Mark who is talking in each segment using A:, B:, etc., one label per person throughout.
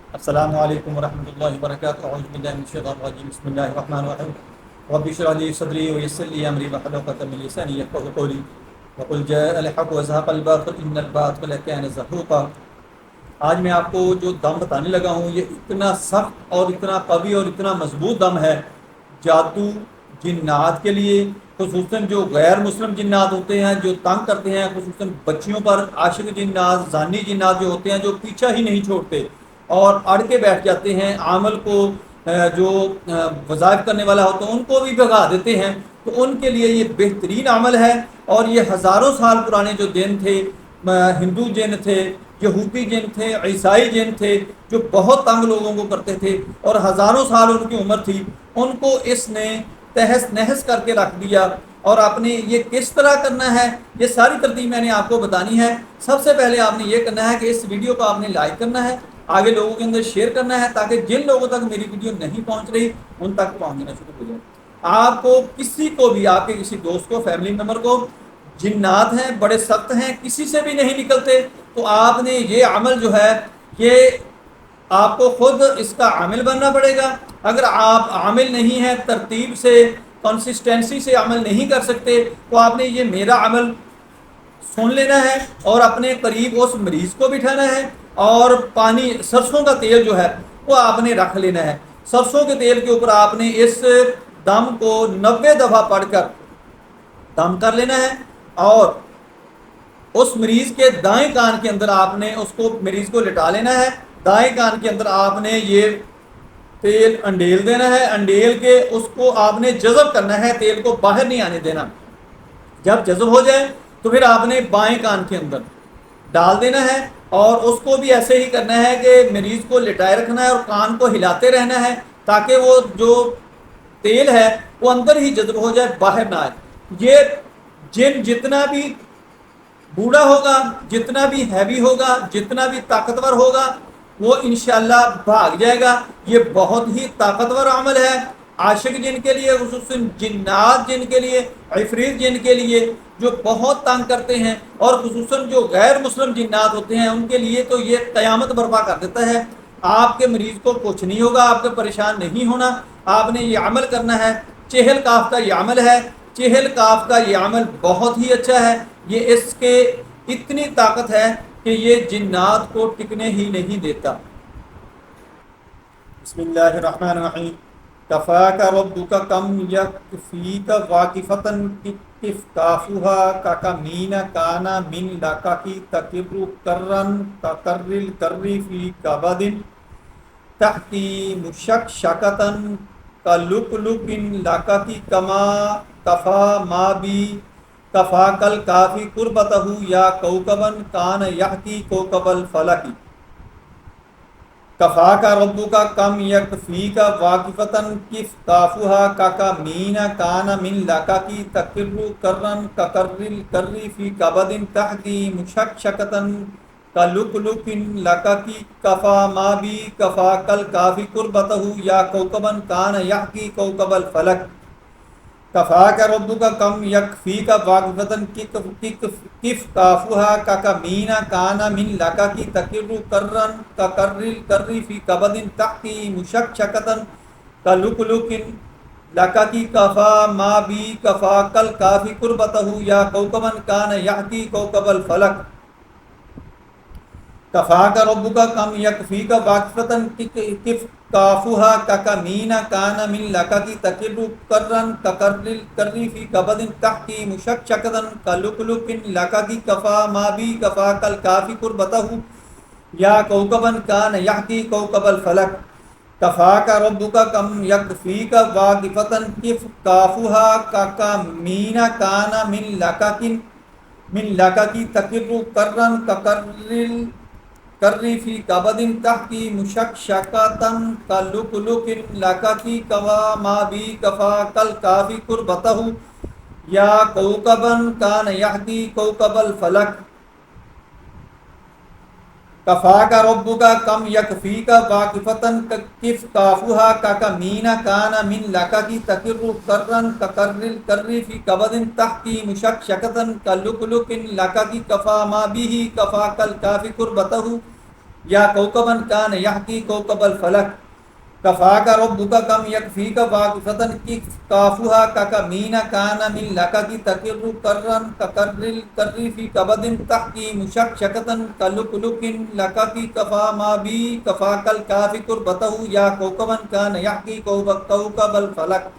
A: अस्सलामु अलैकुम वरहमतुल्लाहि वबरकातुहू। अऊज़ु बिल्लाहि मिनश शैतानिर रजीम। बिस्मिल्लाहिर रहमानिर रहीम। रब्बि इश्रह ली सदरी व यस्सिर ली अमरी वहलुल उक़दतम मिन लिसानी यफ़क़हू क़ौली। वक़ुल जाअल हक़्क़ु व ज़हक़ल बातिल इन्नल बातिला कान ज़हूक़ा। आज मैं आपको जो दम बताने लगा हूँ ये इतना सख्त और इतना कवी और इतना मजबूत दम है जादू जिन्नात के लिए, खुसूसन जो गैर मुस्लिम जिन्नात होते हैं जो तंग करते हैं, खुसूसन बच्चियों पर आशिक जिन्नात, जानी जिन्नात जो होते हैं जो पीछा ही नहीं छोड़ते और अड़ के बैठ जाते हैं आमल को, जो वज़ाइफ करने वाला होता है उनको भी भगा देते हैं। तो उनके लिए ये बेहतरीन अमल है। और ये हज़ारों साल पुराने जो दिन थे, हिंदू जिन थे, यहूदी जिन थे, ईसाई जिन थे, जो बहुत तंग लोगों को करते थे और हज़ारों साल उनकी उम्र थी, उनको इसने तहस नहस करके रख दिया। और आपने ये किस तरह करना है, ये सारी तरतीब मैंने आपको बतानी है। सबसे पहले आपने ये करना है कि इस वीडियो को आपने लाइक करना है, आगे लोगों के अंदर शेयर करना है, ताकि जिन लोगों तक मेरी वीडियो नहीं पहुंच रही उन तक पहुंचना शुरू हो जाए। आपको किसी को भी, आपके किसी दोस्त को, फैमिली मेम्बर को जिन्नात हैं, बड़े सख्त हैं, किसी से भी नहीं निकलते, तो आपने ये अमल जो है ये आपको खुद इसका आमिल बनना पड़ेगा। अगर आप आमिल नहीं है, तरतीब से, कंसिस्टेंसी से अमल नहीं कर सकते, तो आपने ये मेरा अमल सुन लेना है और अपने करीब उस मरीज़ को बिठाना है और पानी, सरसों का तेल जो है वो आपने रख लेना है। सरसों के तेल के ऊपर आपने इस दम को 90 दफ़ा पढ़कर दम कर लेना है और उस मरीज़ के दाएं कान के अंदर आपने उसको, मरीज़ को लिटा लेना है। दाएं कान के अंदर आपने ये तेल अंडेल देना है। अंडेल के उसको आपने जज़ब करना है, तेल को बाहर नहीं आने देना। जब जज़ब हो जाए तो फिर आपने बाएं कान के अंदर डाल देना है और उसको भी ऐसे ही करना है कि मरीज़ को लिटाए रखना है और कान को हिलाते रहना है, ताकि वो जो तेल है वो अंदर ही जज़ब हो जाए, बाहर ना आए। ये जिन जितना भी बूढ़ा होगा, जितना भी हैवी होगा, जितना भी ताकतवर होगा, वो इंशाल्लाह भाग जाएगा। ये बहुत ही ताकतवर अमल है आशिक जिन के लिए, खुसूसन जिन्नात जिन के लिए, इफरीत जिन के लिए जो बहुत तंग करते हैं, और खुसूसन जो गैर मुस्लिम जिन्नात होते हैं उनके लिए तो ये क़यामत बर्पा कर देता है। आपके मरीज़ को कुछ नहीं होगा, आपके परेशान नहीं होना। आपने ये अमल करना है। चहल काफ का ये अमल है। चहल काफ का ये अमल बहुत ही अच्छा है। ये इसके इतनी ताकत है कि ये जिन्नात को टिकने ही नहीं देता। बिस्मिल्लाहिर्रहमानिर्रहीम। कफ़ाका रब्बुका कम यकफ़ीका वाकिफ़तन किफ़ काफ़ुहा काका मीना काना मिन लाकाकी तकिरु कर्रन तकर्रिल कर्री फ़ी कबदिन तहती मुशक्शकतन कलुकलुकिन लाकाकी कमा कफ़ा मा बी कफ़ा कल काफ़ी कुर्बतहु या कौकबन कान यहकी कौकबल फलकी। कफ़ा का रब्बू का कम यकफ़ी का वाकिफ़तन किफ़ काफ़ुहा काका मीना काना मिन लाका की तकिर्रु कर्रन ककर्रिल कर्री फ़ी कबदिन तहदी मुशक्शकतन कलुकलुकिन लाका की कफ़ा मा बी कफ़ा कल काफ़ी कुर्बतहु या कौकबन कान यहकी कौकबल फलक। कफ़ा का रब्बू का कम यकफ़ी का वाक़फ़तन किफ़ काफ़ुहा काका मीना काना मिन लाका की तकिर्रु कर्रन ककर्रिल कर्री फ़ी कबदिन तहती मुशक्शकतन कलुकलुकिन लाका की कफ़ा मा बी कफ़ा कल काफ़ी कुर्बतहु या कौकबन कान यहकी कौकबल फलक। कफ़ा का रब्बुका कम यकफ़ी का वाक़फ़तन किफ़ काफ़ुहा काका मीना काना मिन लाका की तकिर्रु कर्रन ककर्रिल कर्री फ़ी कबदिन तहती मुशक्शकतन कलुकलुकिन लाका की कफ़ा मा बी कफ़ा कल काफ़ी कुर्बतहु या कौकबन कान यहकी कौकबल फलक। कफ़ा का रब्बुका कम यकफ़ी का वाक़फ़तन किफ़ काफ़ुहा काका मीना काना मिन लाका की तकिर्रु कर्रन ककर्रिल कर्री फ़ी कबदिन तहती मुशक्शकतन कलुकलुकिन लाका की कवा मा बी कफ़ा कल काफ़ी कुर्बतहु या कौकबन कान यहदी कौकबल फलक। कफ़ा का रब्बुका कम यकफ़ी का वाक़फ़तन किफ़ काफ़ुहा काका मीना काना मिन लाका की तकिर्रु कर्रन ककर्रिल कर्री फ़ी कबदिन तहती मुशक्शकतन कलुकलुकिन लाका की कफ़ा मा बिही कफ़ा कल काफ़ी कुर्बतहु या कौकबन कान यहकी कौकबल फलक कफ़ाका रब्बुका कम यकफ़ीका वाक़िफ़तन किफ़ काफ़ुहा कमीना कान मिन लका की तकिर्रु कर्रन ककर्रिल कर्री फ़ी कबदिन तहकी मुशक्शकतन कलुकलुकिन लका की कफ़ा मा बी कफ़ाकल काफ़ी कुर्बतहु या कौकबन कान यहकी कौकबल फलक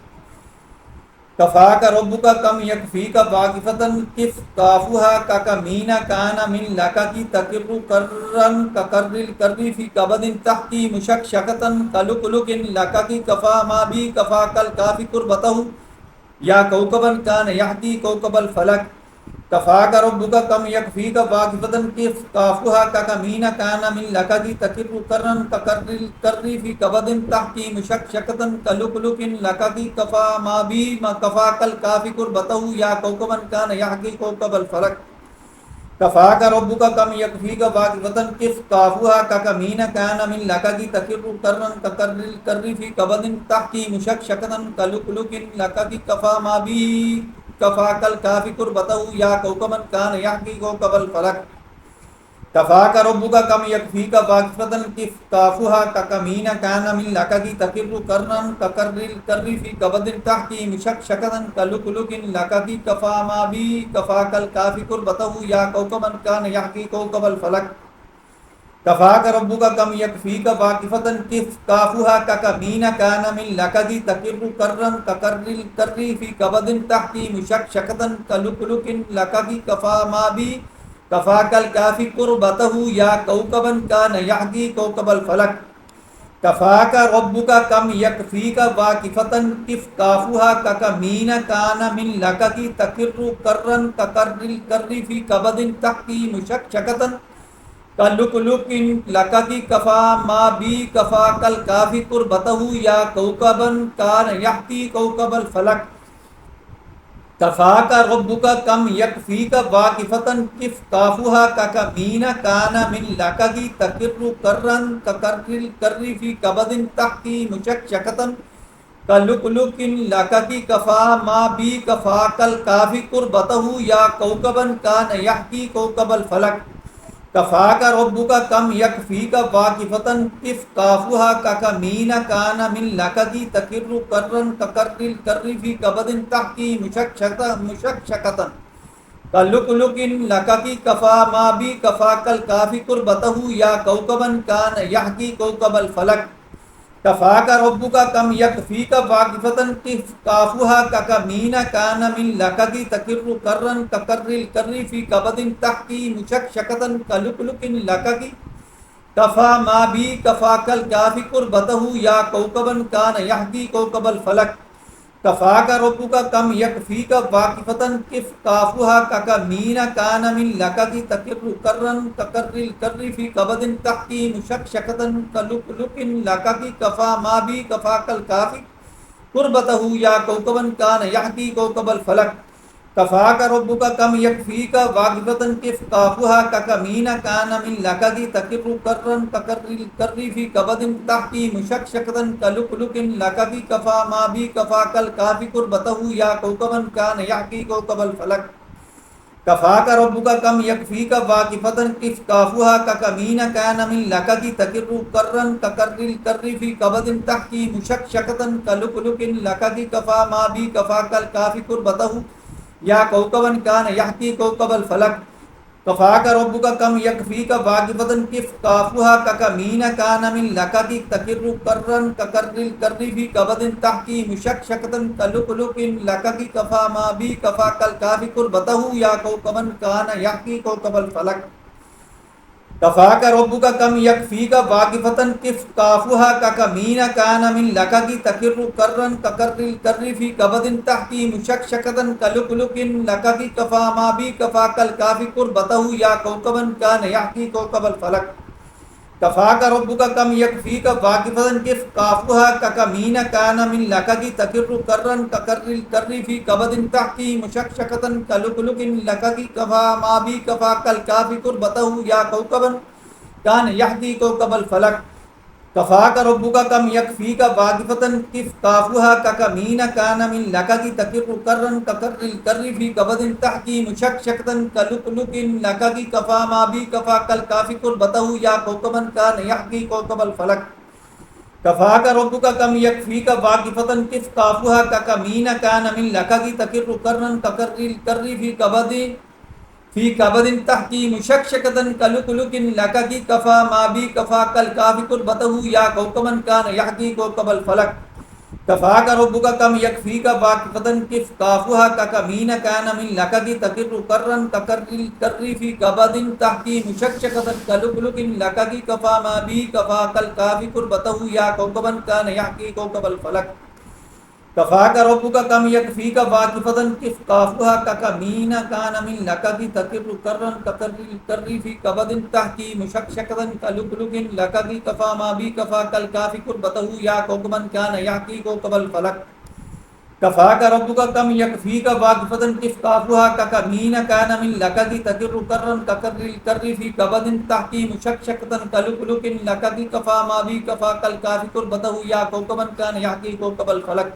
A: कफ़ाका रब्बुका कम यकफ़ीका वाक़िफ़तन किफ़ काफ़ुहा कमीना कान मिन लका की तकिर्रु कर्रन ककर्रिल कर्री फ़ी कबदिन तहकी मुशक्शकतन कलुकलुकिन लका की कफ़ा मा बी कफ़ाकल काफ़ी कुर्बतहु या कौकबन कान यहकी कौकबल फलक कफ़ाका रब्बुका कम यकफ़ीका वाक़िफ़तन किफ़ काफ़ुहा कमीना कान मिन लका की तकिर्रु कर्रन ककर्रिल कर्री फ़ी कबदिन तहकी मुशक्शकतन कलुकलुकिन लका की कफ़ा मा बी कफ़ाकल काफ़ी कुर्बतहु या कौकबन कान यहकी कौकबल फलक कफ़ाका रब्बुका कम यकफ़ीका वाक़िफ़तन किफ़ काफ़ुहा कमीना कान मिन लका की तकिर्रु कर्रन ककर्रिल कर्री फ़ी कबदिन तहकी मुशक्शकतन कलुकलुकिन लका की कफ़ा मा बी कफ़ाकल काफ़ी कुर्बतहु या कौकबन कान यहकी कौकबल फलक कफ़ाका रब्बुका कम यकफ़ीका वाक़िफ़तन किफ़ काफ़ुहा कमीना कान मिन लका की तकिर्रु कर्रन ककर्रिल कर्री फ़ी कबदिन तहकी मुशक्शकतन कलुकलुकिन लका की कफ़ा मा बी कफ़ाकल काफ़ी कुर्बतहु या कौकबन कान यहकी कौकबल फलक कफ़ाका रब्बुका कम यकफ़ीका वाक़िफ़तन किफ़ काफ़ुहा कमीना कान मिन लका की तकिर्रु कर्रन ककर्रिल कर्री फ़ी कबदिन तहकी मुशक्शकतन कलुकलुकिन लका की कफ़ा मा बी कफ़ाकल काफ़ी कुर्बतहु या कौकबन कान यहकी कौकबल फलक कफ़ाका रब्बुका कम यकफ़ीका वाक़िफ़तन किफ़ काफ़ुहा कमीना कान मिन लका की तकिर्रु कर्रन ककर्रिल कर्री फ़ी कबदिन तहकी मुशक्शकतन कलुकलुकिन लका की कफ़ा मा बी कफ़ाकल काफ़ी कुर्बतहु या कौकबन कान यहकी कौकबल फलक कफ़ाका रब्बुका कम यकफ़ीका वाक़िफ़तन किफ़ काफ़ुहा कमीना कान मिन लका की तकिर्रु कर्रन ककर्रिल कर्री फ़ी कबदिन तहकी मुशक्शकतन कलुकलुकिन लका की कफ़ा मा बी कफ़ाकल काफ़ी कुर्बतहु या कौकबन कान यहकी कौकबल फलक कफ़ाका रब्बुका कम यकफ़ीका वाक़िफ़तन किफ़ काफ़ुहा कमीना कान मिन लका की तकिर्रु कर्रन ककर्रिल कर्री फ़ी कबदिन तहकी मुशक्शकतन कलुकलुकिन लका की कफ़ा मा बी कफ़ाकल काफ़ी कुर्बतहु या कौकबन कान यहकी कौकबल फलक कफ़ाका रब्बुका कम यकफ़ीका वाक़िफ़तन किफ़ काफ़ुहा कमीना कान मिन लका की तकिर्रु कर्रन ककर्रिल कर्री फ़ी कबदिन तहकी मुशक्शकतन कलुकलुकिन लका की कफ़ा मा बी कफ़ाकल काफ़ी कुर्बतहु या कौकबन कान यहकी कौकबल फलक कफ़ाका रब्बुका कम यकफ़ीका वाक़िफ़तन किफ़ काफ़ुहा कमीना कान मिन लका की तकिर्रु कर्रन ककर्रिल कर्री फ़ी कबदिन तहकी मुशक्शकतन कलुकलुकिन लका की कफ़ा मा बी कफ़ाकल काफ़ी कुर्बतहु या कौकबन कान यहकी कौकबल फलक कफ़ाका रब्बुका कम यकफ़ीका वाक़िफ़तन किफ़ काफ़ुहा कमीना कान मिन लका की तकिर्रु कर्रन ककर्रिल कर्री फ़ी कबदिन तहकी मुशक्शकतन कलुकलुकिन लका की कफ़ा मा बी कफ़ाकल काफ़ी कुर्बतहु या कौकबन कान यहकी कौकबल फलक कफ़ाका रब्बुका कम यकफ़ीका वाक़िफ़तन किफ़ काफ़ुहा कमीना कान मिन लका की तकिर्रु कर्रन ककर्रिल कर्री फ़ी कबदिन तहकी मुशक्शकतन कलुकलुकिन लका की कफ़ा मा बी कफ़ाकल काफ़ी कुर्बतहु या कौकबन कान यहकी कौकबल फलक कफ़ाका रब्बुका कम यकफ़ीका वाक़िफ़तन किफ़ काफ़ुहा कमीना कान मिन लका की तकिर्रु कर्रन ककर्रिल कर्री फ़ी कबदिन तहकी मुशक्शकतन कलुकलुकिन लका की कफ़ा मा बी कफ़ाकल काफ़ी कुर्बतहु या कौकबन कान यहकी कौकबल फलक कफ़ाका रब्बुका कम यकफ़ीका वाक़िफ़तन किफ़ काफ़ुहा कमीना कान मिन लका की तकिर्रु कर्रन ककर्रिल कर्री फ़ी कबदिन तहकी मुशक्शकतन कलुकलुकिन लका की कफ़ा मा बी कफ़ाकल काफ़ी कुर्बतहु या कौकबन कान यहकी कौकबल फलक कफ़ाका रब्बुका कम यकफ़ीका वाक़िफ़तन किफ़ काफ़ुहा कमीना कान मिन लका की तकिर्रु कर्रन ककर्रिल कर्री फ़ी कबदिन तहकी मुशक्शकतन कलुकलुकिन लका की कफ़ा मा बी कफ़ाकल काफ़ी कुर्बतहु या कौकबन कान यहकी कौकबल फलक कफ़ा का रब्बु का कम यकफ़ी का वाक़िफ़तन किफ़ काफ़ुहा का कमीना कान मिन लका की तकिर्रु कर्रन ककर्रिल कर्री फी कबदिन तहकी मुशक्शकतन कलुकलुकिन लका की कफ़ा मा बी कफ़ा कल काफ़िकुल बताहु या कोकबन का नयहकी कोकबल फलक कफ़ा का रब्बु का कम यकफ़ी का वाक़िफ़तन किफ़ काफ़ुहा का कमीना कान मिन लका की तकिर्रु कर्रन ककर्रिल कर्री फी कबदिन तहकी मुशक्शकतन कलुकुलुकिन लका की कफ़ा माबी कफ़ा कल काफ़िकुल बतहु या कौकमन कान यहकी कोकबल फलक कफ़ा का रब्बुका कम यकफ़ी का वाक़िफ़तन किफ़ काफ़ुहा का कमीन कान मिन लका की तकिर्रु कर्रन ककर्रिल कर्री फी कबदिन तहकी मुशक्शकतन कलुकुलुकिन लका की कफ़ा माबी कफ़ा कल काफ़िकुल बतहु या कौकमन कान यहकी कोकबल फलक कफ़ा का रब्बुका कम यकफ़ी का वाक़िफ़तन किफ़ काफ़ुहा का कमीन कान मिन लका की तकिर्रु कर्रन ककर्रिल कर्री फी कबदिन तहकी मुशक्शकतन कलुकुलुकिन लका की कफ़ा मा बी कफ़ा कल काफ़िकुल बतहु या कौकबन कान यहकी कोकबल फलक कफ़ा का रब्बुका कम यकफ़ी का वाक़िफ़तन किफ़ काफ़ुहा का कमीन कान मिन लका की तकिर्रु कर्रन ककर्रिल कर्री फी कबदिन तहकी मुशक्शकतन कलुकुलुकिन लका की कफ़ा मा बी कफ़ा कल काफ़िकुल बतहु या कौकबन कान यहकी कोकबल फलक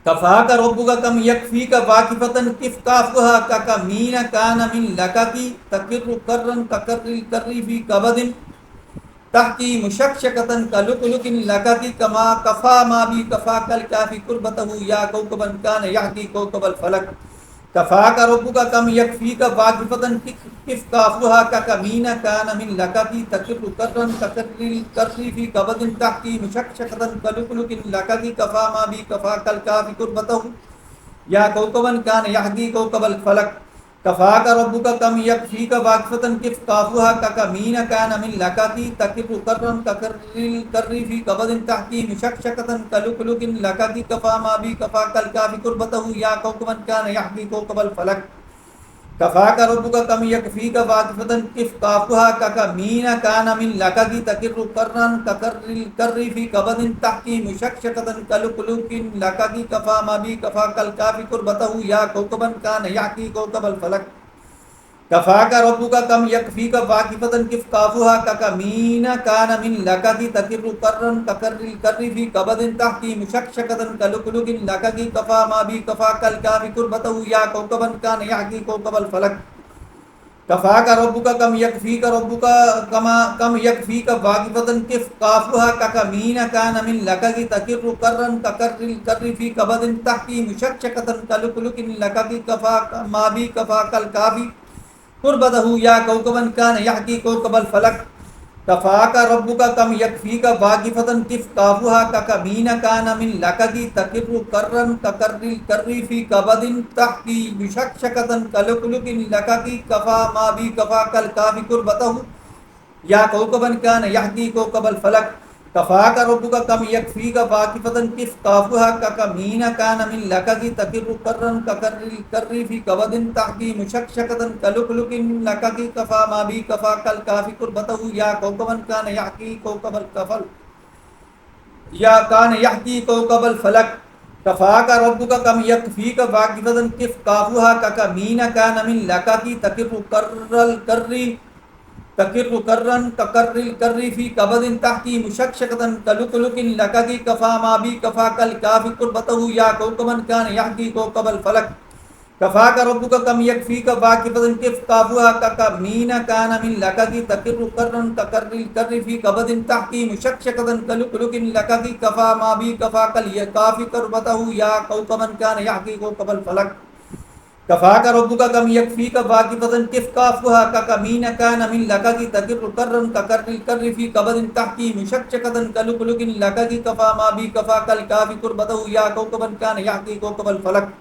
A: कफ़ा का रब्बुका कम यकफ़ी का वाक़िफ़तन किफ़ काफ़ुहा का कमीन कान मिन लका की तकिर्रु कर्रन ककर्रिल कर्री फी कबदिन तहकी मुशक्शकतन कलुकुलुकिन लका की कमा कफ़ा मा बी कफ़ा कल काफ़ी कुर्बतहु या कौकबन कान यहकी कोकबल फलक कफ़ा का रब्बुका कम यकफ़ी का वाक़िफ़तन किफ़ काफ़ुहा का कमीन कान मिन लका की तकिर्रु कर्रन ककर्रिल कर्री फी कबदिन तहकी मुशक्शकतन कलुकुलुकिन लका की कफ़ा मा बी कफ़ा कल काफ़ी कुर्बतहु या कौकबन कान यहकी कोकबल फलक कफ़ा का रब्बुका कम यकफ़ी का वाक़िफ़तन किफ़ काफ़ुहा का कमीन कान मिन लका की तकिर्रु कर्रन ककर्रिल कर्री फी कबदिन तहकी मुशक्शकतन कलुकुलुकिन लका की कफ़ा मा बी कफ़ा कल काफ़ी कुर्बतहु या कौकबन कान यहकी कोकबल फलक कफ़ा का रब्बुका कम यकफ़ी का वाक़िफ़तन किफ़ काफ़ुहा का कमीन कान मिन लका की तकिर्रु कर्रन ककर्रिल कर्री फी कबदिन तहकी मुशक्शकतन कलुकुलुकिन लका की कफ़ा मा बी कफ़ा कल काफ़ी कुर्बतहु या कौकबन कान यहकी कोकबल फलक कफ़ा का रब्बुका कम यकफ़ी का वाक़िफ़तन किफ़ काफ़ुहा का कमीन कान मिन लका की तकिर्रु कर्रन ककर्रिल कर्री फी कबदिन तहकी मुशक्शकतन कलुकुलुकिन लका की कफ़ा मा बी कफ़ा कल काफ़ी कुर्बतहु या कौकबन कान यहकी कोकबल फलक कफ़ा का रब्बुका कम यकफ़ी का रब्बुका कम यकफ़ी का वाक़िफ़तन किफ़ काफ़ुहा का कमीन कान मिन लका की तकिर्रु कर्रन ककर्रिल कर्री फी कबदिन तहकी मुशक्शकतन कलुकुलुकिन लका की कफ़ा मा बी कफ़ा कल काफ़ी कुर्बतहु या कौकबन कान यहकी कोकबल फलक कफ़ा का रब्बुका कम यकफ़ी का वाक़िफ़तन किफ़ काफ़ुहा का कमीन कान मिन लका की तकिर्रु कर्रन ककर्रिल कर्री फी कबदिन तहकी मुशक्शकतन कलुकुलुकिन लका की कफ़ा मा बी कफ़ा कल काफ़ी कुर्बतहु या कौकबन कान यहकी कोकबल फलक कफ़ा का रब्बुका कम यकफ़ी का वाक़िफ़तन किफ़ काफ़ुहा का कमीन कान मिन लका की तकिर्रु कर्रन ककर्रिल कर्री फी कबदिन तहकी मुशक्शकतन कलुकुलुकिन लका की कफ़ा मा बी कफ़ा कल काफ़ी कुर्बतहु या कौकबन कान यहकी कोकबल कफल या कान यहकी कोकबल फलक कफ़ा का रब्बुका कम यकफ़ी का वाक़िफ़तन किफ़ काफ़ुहा का कमीन कान मिन लका की तकिर्रु कर्रन ककर्रिल कर्री फी कबदिन तहकी मुशक्शकतन कलुकुलुकिन लका की कफ़ा मा बी कफ़ा कल काफ़ी कुर्बतहु या कौकबन कान यहकी कोकबल फलक कफ़ा का रब्बुका कम यकफ़ी का वाक़िफ़तन किफ़ काफ़ुहा का कमीन कान मिन लका की तकिर्रु कर्रन ककर्रिल कर्री फी कबदिन तहकी मुशक्शकतन कलुकुलुकिन लका की कफ़ा मा बी कफ़ा कल काफ़ी कुर्बतहु या कौकबन कान यहकी कोकबल फलक कफ़ा का रब्बुका कम यकफ़ी का वाक़िफ़तन किफ़ काफ़ुहा का कमीन कान मिन लका की तकिर्रु कर्रन ककर्रिल कर्री फी कबदिन तहकी मुशक्शकतन कलुकुलुकिन लका की कफ़ा मा बी कफ़ा कल काफ़ी कुर्बतहु या कौकबन कान यहकी कोकबल फलक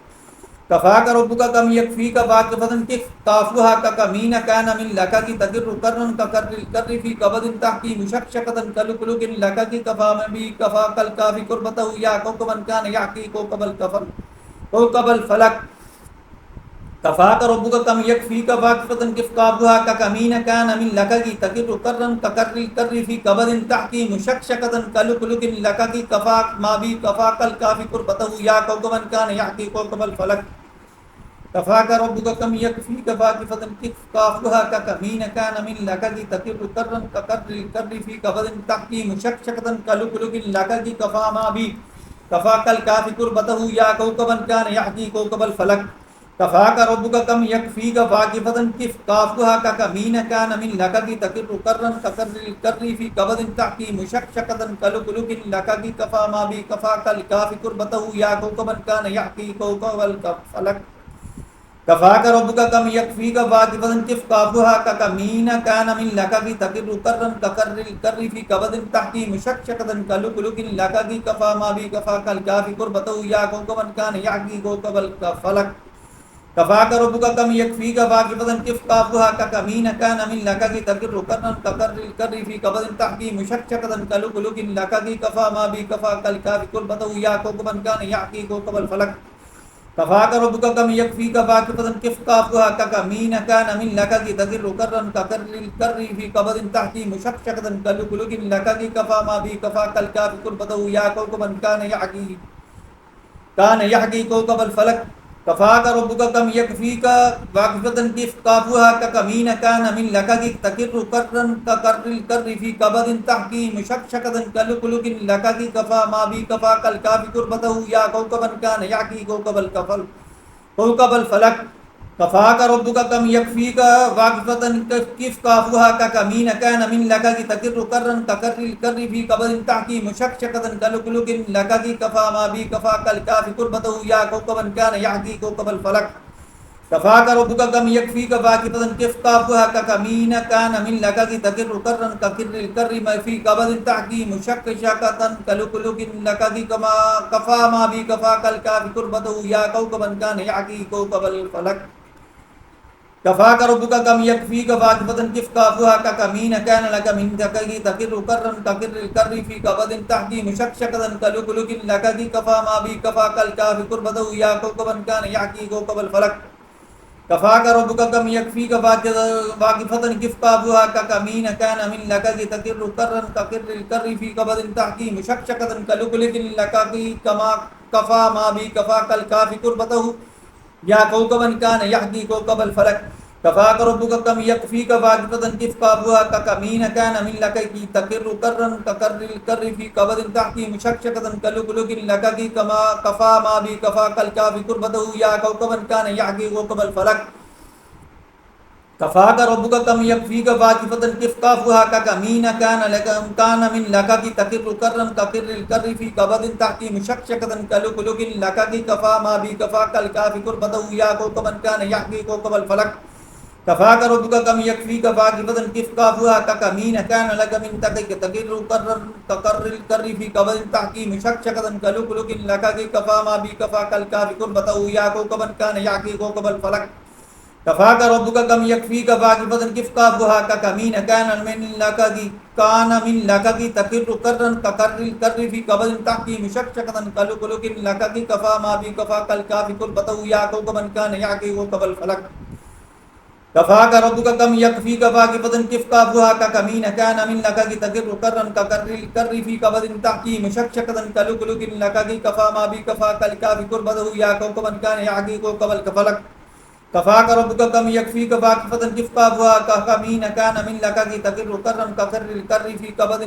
A: कफ़ा का रब्बुका कम यकफ़ी का वाक़िफ़तन किफ़ काफ़ुहा का कमीन कान मिन लका की तकिर्रु कर्रन ककर्रिल कर्री फी कबदिन तहकी मुशक्शकतन कलुकुलुकिन लका की कफ़ा मा बी कफ़ा कल काफ़ी कुर्बतहु या कौकबन कान यहकी कोकबल फलक कफ़ा का रब्बुका कम यकफ़ी का वाक़िफ़तन किफ़ काफ़ुहा का कमीन कान मिन लका की तकिर्रु कर्रन ककर्रिल कर्री फी कबदिन तहकी मुशक्शकतन कलुकुलुकिन लका की कफ़ा मा बी कफ़ा कल काफ़ी कुर्बतहु या कौकबन कान यहकी कोकबल फलक كفاك ربك كم يكفيك فاكفة كف كافها ككمين كان من لكك تكر كرا ككر الكر في كبد تحكي مشكشكة كلكلك لكك كفا ما بي كفاك الكافي كربته يا كوكبا كان يحكي كوكب الفلك كفاك ربك كم يكفيك فاكفة كف كافها ككمين كان من لكك تكر كرا ككر الكر في كبد تحكي مشكشكة كلكلك لكك كفا ما بي كفاك الكافي كربته يا كوكبا كان يحكي كوكب الفلك كفاك ربك كم يكفيك فاكفة كف كافها ككمين كان من لكك تكر كرا ككر الكر في كبد تحكي مشكشكة كلكلك لكك كفا ما بي كفاك الكافي كربته يا كوكبا كان يحكي كوكب الفلك كفاك ربك كم يكفيك فاكفة كف كافها ككمين كان من لكك تكر كرا ككر الكر في كبد تحكي مشكشكة كلكلك لكك كفا ما بي كفاك الكافي كربته يا كوكبا كان يحكي كوكب الفلك كفاك ربك كم يكفيك فاكفة كف كافها ككمين كان من لكك تكر كرا ككر الكر في كبد تحكي مشكشكة كلكلك لكك كفا ما بي كفاك الكافي كربته يا كوكبا كان يحكي كوكب الفلك كفاك ربك كم يكفيك واقفة كيف كافها ككمين كان من لكك تكر كرا ككر الكر في كبد تحكي مشكشكة كلكلك لكك كفا ما بي كفاك الكافي كربته يا كوكبا كان يحكي كوكب الفلك كفاك ربك كم يكفيك واقفة كيف كافها ككمين كان من لكك تكر كرا ككر الكر في كبد تحكي مشكشكة كلكلك لكك كفا ما بي كفاك الكافي كربته يا كوكبا كان يحكي كوكب الفلك كفاك ربك كم يكفيك واقفة كيف كافها ككمين كان من لكك تكر كرا ككر الكر ما في كبد تحكي مشكشكة كلكلك لكك كما كفا ما بي كفاك الكافي كربته يا كوكبا كان يحكي كوكب الفلك كفاك ربك كم يكفيك واقفة كف كافها ككمين كان لك من دكك تكر كرا ككر الكر في كبد تحكي مشكشكة كلكلك لكك كفا ما بي كفاك الكافي كربته يا كوكبا كان يحكي كوكب الفلك كفاك ربك كم يكفيك واقفة كف كافها ككمين كان من لكك تكر كرا ككر الكر في كبد تحكي مشكشكة كلكلك لكك كما كفا ما بي كفاك الكافي كربته يا كوكبا كان يحكي كوكب الفلك كفاك ربك كم يكفيك واقفة كف كافها ككمين كان من لكك تكر كرا ككر الكر في كبد تحكي مشكشكة كلكلك لكك كما كفا ما بي كفاك الكافي كربته يا كوكبا كان يحكي كوكب الفلك كفاك ربك كم يكفيك واقفة كف كافها ككمين كان من لكك تكر كرا ككر الكر في كبد تحكي مشكشكة كلكلك لكك كفا ما بي كفاك الكافي كربته يا كوكبا كان يحكي كوكب الفلك كفاك ربك كم يكفيك واقفة كف كافها ككمين كان لك من تكك تكر كرا ككر الكر في كبد تحكي مشكشكة كلكلك لكك كفا ما بي كفاك الكافي كربته يا كوكبا كان يحكي كوكب الفلك كفاك ربك كم يكفيك واقفة كف كافها ككمين كان من لكك تكر كرا ككر الكر في كبد تحكي مشكشكة كلكلك لكك كفا ما بي كفاك الكافي كربته يا كوكبا كان يحكي كوكب الفلك كفاك ربك كم يكفيك واقفة كف كافها ككمين كان من لكك تكر كرا ككر الكر في كبد تحكي مشكشكة كلكلك لكك كفا ما بي كفاك الكافي كربته يا كوكبا كان يحكي كوكب الفلك كفاك ربك كم يكفيك واقفة كف كافها ككمين كان من لكك تكر كرا ككر الكر في كبد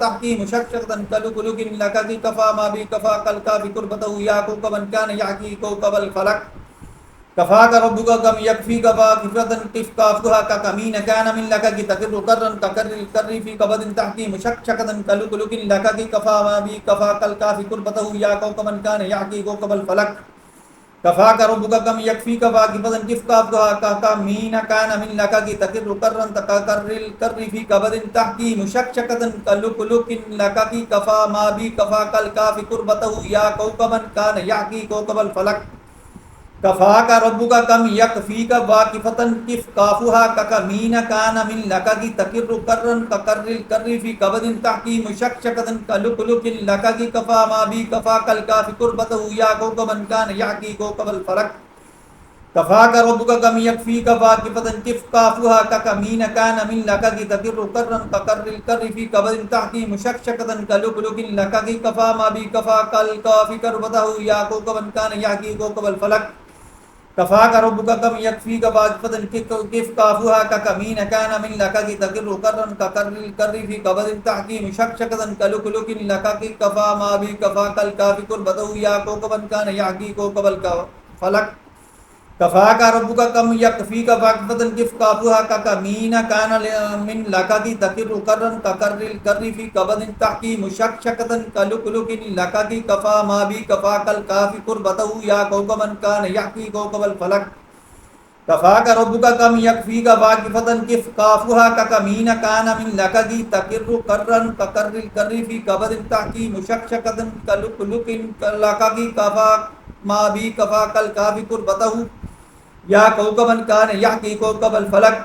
A: تحكي مشكشكة كلكلك لكك كفا ما بي كفاك الكافي كربته يا كوكبا كان يحكي كوكب الفلك كفاك ربك كم يكفيك واقفة كف كافها ككمين كان من لكك تكر كرا ككر الكر في كبد تحكي مشكشكة كلكلك لكك كفا ما بي كفاك الكافي كربته يا كوكبا كان يحكي كوكب الفلك كفاك ربك كم يكفيك واقفة كف كافها ككمين كان من لكك تكر كرا ككر الكر في كبد تحكي مشكشكة كلكلك لكك كفا ما بي كفاك الكافي كربته يا كوكبا كان يحكي كوكب الفلك كفاك ربك كم يكفيك واقفة كف كافها ككمين كان من لكك تكر كرا ككر الكر في كبد تحكي مشكشكة كلكلك لكك كفا ما بي كفاك الكافي كربته يا كوكبا كان يحكي كوكب الفلك كفاك ربك كم يكفيك واقفة كف كافها ككمين كان من لكك تكر كرا ككر الكر في كبد تحكي مشكشكة كلكلك لكك كفا ما بي كفاك الكافي كربته يا كوكبا كان يحكي كوكب الفلك كفاك ربك كم يكفيك واقفة كيف كافها ككمين كان من لك تقر كرا ككر الكر في قبض تحكي مشكشكة كلك لك كفا ما بي كفا كالكافي كربته يا كوكبا كان يحكي كوكب الفلك كفاك ربك كم يكفيك واقفة كيف كافها ككمين كان من لك تقر كرا ككر الكر في قبض تحكي مشكشكة كلك لك كفا ما بي كفا كالكافي كربته يا كوكبا كان يحكي كوكب الفلك كفاك ربك كم يكفيك واقفة كيف كافها ككمين كان من لكدي تكر كرا ككر الكر في كبد تحكي مشكشكة كلك لكدي كفا ما بي كفا كالكافي كربته يا كوكبا كان يحكي كوكب الفلك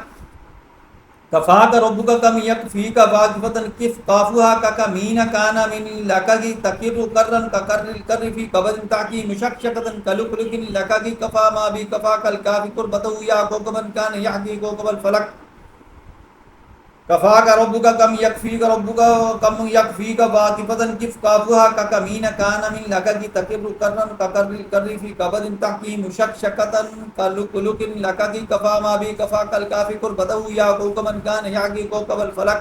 A: كفاك ربك كم يكفيك واقفة كيف كافها ككمين كان من لكدي تكر كرا ككر الكر في كبد تحكي مشكشكة كلك لكدي كفا ما بي كفا كالكافي كربته يا كوكبا كان يحكي كوكب الفلك كفاك ربك كم يكفيك ربك كم يكفيك واقفة كيف كافها ككمين كان من لكدي تكر كرا ككر الكر في كبد تحكي مشكشكة كلك لكدي كفا ما بي كفا كالكافي كربته يا كوكبا كان يحكي كوكب الفلك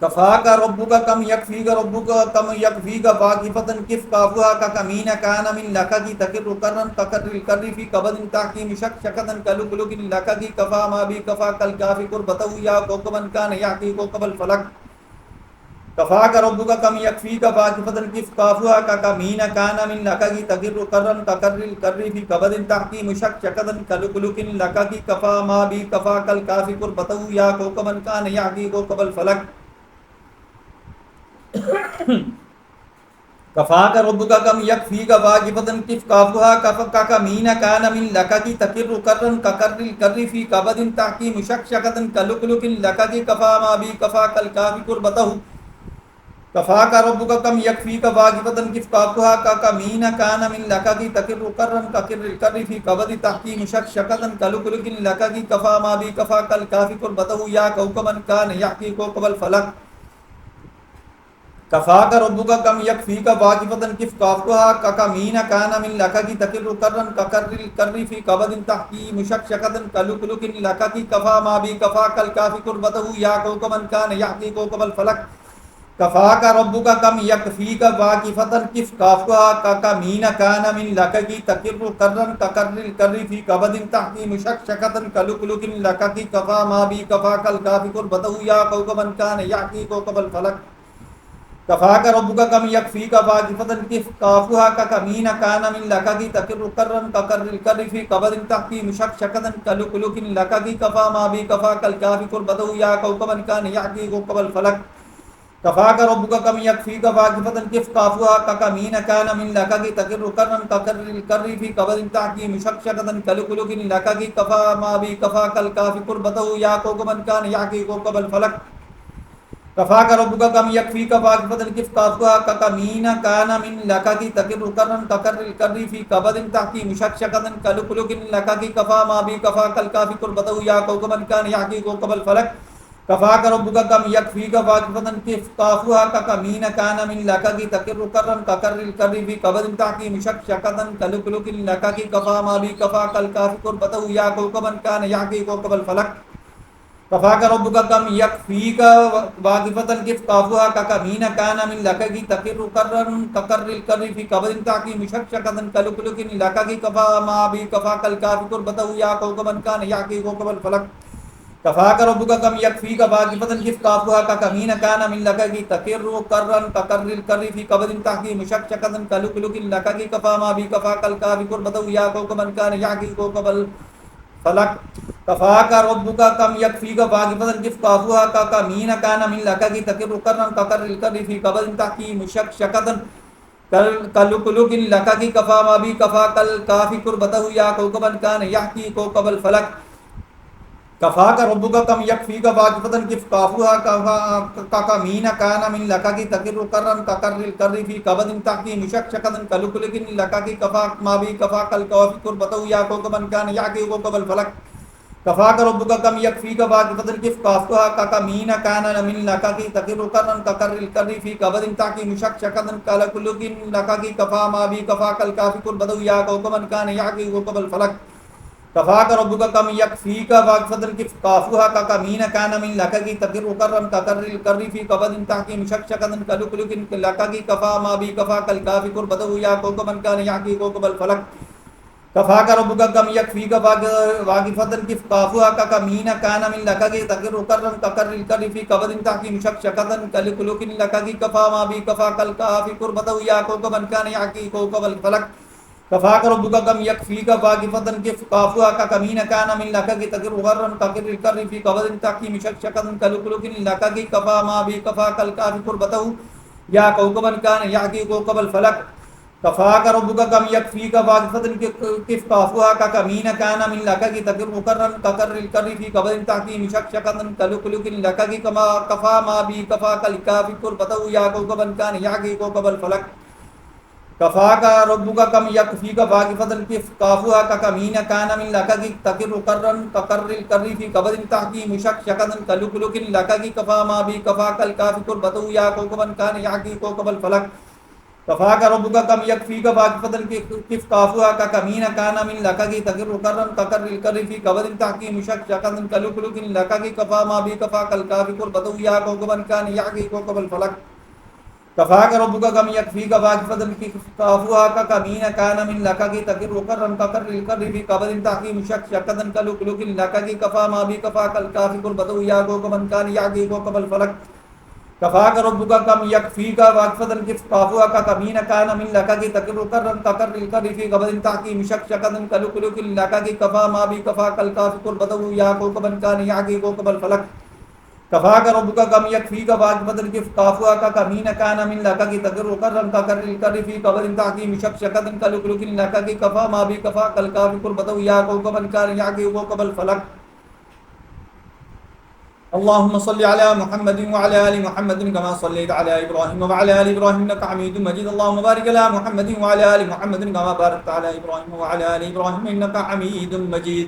A: كفاك ربك كم يكفيك ربك كم يكفيك واقفة كيف كافها ككمين كان من لكدي تكر كرا ككر الكر في كبد تحكي مشكشكة كلك لكدي كفا ما بي كفا كالكافي كربته يا كوكبا كان يحكي كوكب الفلك كفاك ربك كم يكفيك واقفة كيف كافها ككمين كان من لكدي تكر كرا ككر الكر في كبد تحكي مشكشكة كلك لكدي كفا ما بي كفا كالكافي كربته يا كوكبا كان يحكي كوكب الفلك كفاك ربك كم يكفيك واقفة كيف كافها كف ككمين كان من لكدي تكر كرا ككر الكر في كبد تحكي مشكشكة كلك لكدي كفا ما بي كفا كالكافي كربته كفاك ربك كم يكفيك واقفة كيف كافها ككمين كان من لكدي تكر كرا ككر الكر في كبد تحكي مشكشكة كلك لكدي كفا ما بي كفا كالكافي كربته يا كوكبا كان يحكي كوكب الفلك كفاك ربك كم يكفيك واقفة كيف كافها ككمين كان من لكدي تكر كرا ككر الكر في كبد تحكي مشكشكة كلك لكدي كفا ما بي كفا كالكافي كربته يا كوكبا كان يحكي كوكب الفلك كفاك ربك كم يكفيك واقفة كيف كافها ككمين كان من لكدي تكر كرا ككر الكر في كبد تحكي مشكشكة كلك لكدي كفا ما بي كفا كالكافي كربته يا كوكبا كان يحكي كوكب الفلك كفاك ربك كم يكفيك واقفة كيف كافها ككمين كان من لكدي تكر كرا ككر الكر في كبد تحكي مشكشكة كلك لكدي كفا ما بي كفا كالكافي كربته يا كوكبا كان يحكي كوكب الفلك كفاك ربك كم يكفيك واقفة كيف كافها ككمين كان من لكدي تكر كرا ككر الكر في كبد تحكي مشكشكة كلك لكدي كفا ما بي كفا كالكافي كربته يا كوكبا كان يحكي كوكب الفلك كفاك ربك كم يكفيك واقفة كيف كافها ككمين كان من لكدي تكر كرا ككر الكر في كبد تحكي مشكشكة كلك لكدي كفا ما بي كفا كالكافي كربته يا كوكبا كان يحكي كوكب الفلك كفاك ربك كم يكفيك واقفة كيف كافها ككمين كان من لكدي تكر كرا ككر الكر في كبد تحكي مشكشكة كلك لكدي كفا ما بي كفا كالكافي كربته يا كوكبا كان يحكي كوكب الفلك كفاك ربك كم يكفيك واقفة كيف كافها ككمين كان من لكدي تكر كرا ككر الكر في كبد تحكي مشكشكة كلك لكدي كفا ما بي كفا كالكافي كربته يا كوكبا كان يحكي كوكب الفلك كفاك ربك كم يكفيك واقفة كيف كافها ككمين كان من لكدي تكر كرا ككر الكر في كبد تحكي مشكشكة كلك لكدي كفا ما بي كفا كالكافي كربته يا كوكبا كان يحكي كوكب الفلك كفاك ربك كم يكفيك واقفة كيف كافها ككمين كان من لكدي تكر كرا ككر الكر في كبد تحكي مشكشكة كلك لكدي كفا ما بي كفا كالكافي كربته يا كوكبا كان يحكي كوكب الفلك كفاك ربك كم يكفيك واقفة كيف كافها ككمين كان من لكدي تكر كرا ككر الكر في كبد تحكي مشكشكة كلك لكدي كفا ما بي كفا كالكافي كربته يا كوكبا كان يحكي كوكب الفلك كفاك ربك كم يكفيك واقفة كيف كافها كمين كان من لك تقر كرن ككر الكر في كبد تاكي مشكشكا كلا كلك لك كفا ما بي كفاك الكافي كل بدو يا كوكبا كان يعقي كوكب الفلك كفاك ربك كم يكفيك واقفة كيف كافها كمين كان من لك تقر كرن ككر الكر في كبد تاكي مشكشكا كلا كلك لك كفا ما بي كفاك الكافي كل بدو يا كوكبا كان يعقي كوكب الفلك كفاك ربك كم يكفيك واقفة كيف كافها كمين كان من لك تقر كرن ككر الكر في كبد تاكي مشكشكا كلا كلك لك كفا ما بي كفاك الكافي كل بدو يا كوكبا كان يعقي كوكب الفلك كفاك ربك كم يكفيك واقفة كيف كافها كمين كان من لك تقر غرا كقر الكر في قبض تاكي مشكشكا كلكلك لك كفا ما بي كفاك الكافي قربته يا كوكبا كان يعقي كوكب الفلك كفاك ربك كم يكفيك واقفة كيف كافها كمين كان من لك تقر غرا كقر الكر في قبض تاكي مشكشكا كلكلك لك كما كفا ما بي كفاك الكافي قربته يا كوكبا كان يعقي كوكب الفلك كفاك ربك كم يكفيك واقفة كيف كافها كمين كان من لك تقر كرا كقر الكر في كبد تحكي مشكشكا كلكلك لك كفا ما بي كفاك الكافي قربته يا كوكبا كان يعقي كوكب الفلك كفاك ربك كم يكفيك واقفة كيف كافها كمين كان من لك تقر كرا كقر الكر في كبد تحكي مشكشكا كلكلك لك كفا ما بي كفاك الكافي قربته يا كوكبا كان يعقي كوكب الفلك كفاك ربك كم يكفيك واقفة كافها كمين كان من لك تقر كرا كقر الكر في كبد تحكي مشكشكا كلكلك لك كفا ما بي كفاك الكافي قربته يا كوكبا كان يعقي كوكب الفلك كفاك ربك كم يكفيك واقفة كافها كمين كان من لك تقر كرا كقر الكر في كبد تحكي مشكشكا كلكلك لك كفا ما بي كفاك الكافي قربته يا كوكبا كان يعقي كوكب الفلك كفاك ربك كم يكفيك واقفة كيف كافها كمين كان من لك تقر كرا كقر الكر في كبد تحكي مشكشكا كلكلك لك كفا ما بي كفاك الكافي قربته يا كوكبا كان يعقي كوكب الفلك اللهم صل على محمد وعلى ال محمد كما صليت على ابراهيم وعلى ال ابراهيم انك حميد مجيد اللهم بارك على محمد وعلى ال محمد كما باركت على ابراهيم وعلى ال ابراهيم انك حميد مجيد